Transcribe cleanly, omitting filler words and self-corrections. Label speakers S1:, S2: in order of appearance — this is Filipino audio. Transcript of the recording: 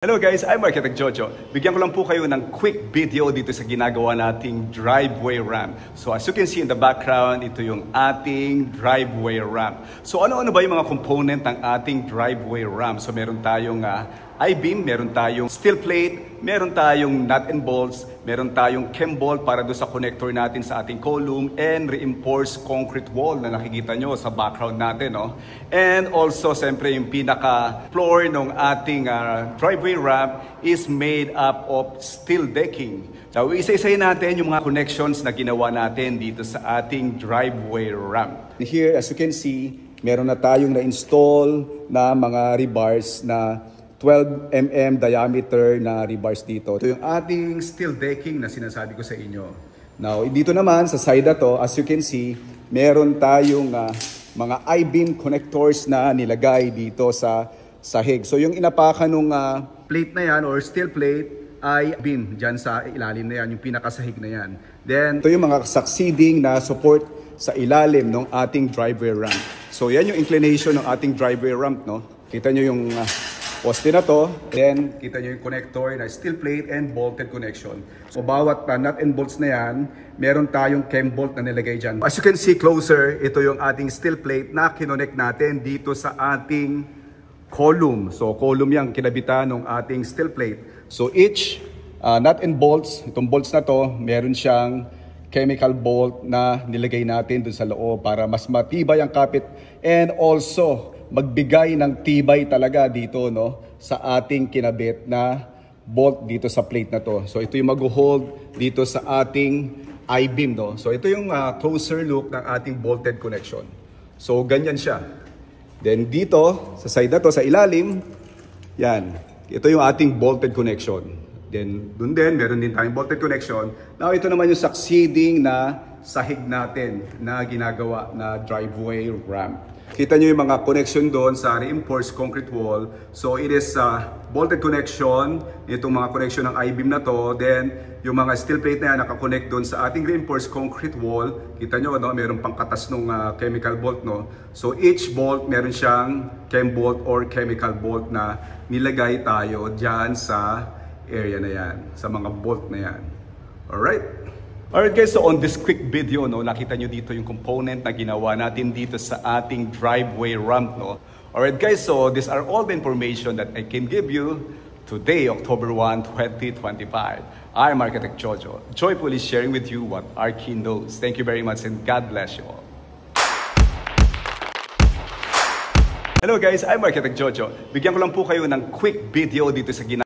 S1: Hello guys, I'm Architect Jojo. Bigyan ko lang po kayo ng quick video dito sa ginagawa nating driveway ramp. So as you can see in the background, ito yung ating driveway ramp. So ano-ano ba yung mga component ng ating driveway ramp? So meron tayong I-beam, meron tayong steel plate, meron tayong nut and bolts, meron tayong chem bolt para doon sa connector natin sa ating column, and reinforced concrete wall na nakikita nyo sa background natin. No? And also, siyempre, yung pinaka-floor ng ating driveway ramp is made up of steel decking. So, isa-isayin natin yung mga connections na ginawa natin dito sa ating driveway ramp. Here, as you can see, meron na tayong na-install na mga rebars na 12 mm diameter na rebars dito. Ito yung ating steel decking na sinasabi ko sa inyo. Now, dito naman sa side na to, as you can see, meron tayong mga I-beam connectors na nilagay dito sa sahig. So yung inapakan ng plate na yan or steel plate ay beam dyan sa ilalim na yan, yung pinakasahig na yan. Then, ito yung mga succeeding na support sa ilalim ng ating driveway ramp. So yan yung inclination ng ating driveway ramp, no? Kita nyo yung poste na to, then kita nyo yung connector na steel plate and bolted connection. So bawat nut and bolts na yan, meron tayong chem bolt na nilagay dyan. As you can see closer, ito yung ating steel plate na kinonect natin dito sa ating column. So column yung kinabitan ng ating steel plate. So each nut and bolts, itong bolts na to, meron siyang chemical bolt na nilagay natin dun sa loob para mas matibay ang kapit and also magbigay ng tibay talaga dito, no, sa ating kinabit na bolt dito sa plate na to. So ito yung mag-hold dito sa ating I-beam, no. So ito yung closer look ng ating bolted connection. So ganyan siya. Then dito sa side na to, sa ilalim, yan. Ito yung ating bolted connection. Then dun din, meron din tayong bolted connection. Now ito naman yung succeeding na sahig natin na ginagawa na driveway ramp. Kita nyo yung mga connection doon sa reinforced concrete wall. So it is bolted connection, itong mga connection ng I-beam na to. Then yung mga steel plate na yan nakakonect doon sa ating reinforced concrete wall. Kita nyo, no? Meron pang katas ng chemical bolt. No? So each bolt meron siyang chem bolt or chemical bolt na nilagay tayo dyan sa area na yan, sa mga bolt na yan. Alright? Alright guys, so on this quick video, no, nakita nyo dito yung component na ginawa natin dito sa ating driveway ramp. No? Alright guys, so these are all the information that I can give you today, October 1, 2025. I'm Architect Jojo, joyfully sharing with you what Archi knows. Thank you very much and God bless you all. Hello guys, I'm Architect Jojo. Bigyan ko lang po kayo ng quick video dito sa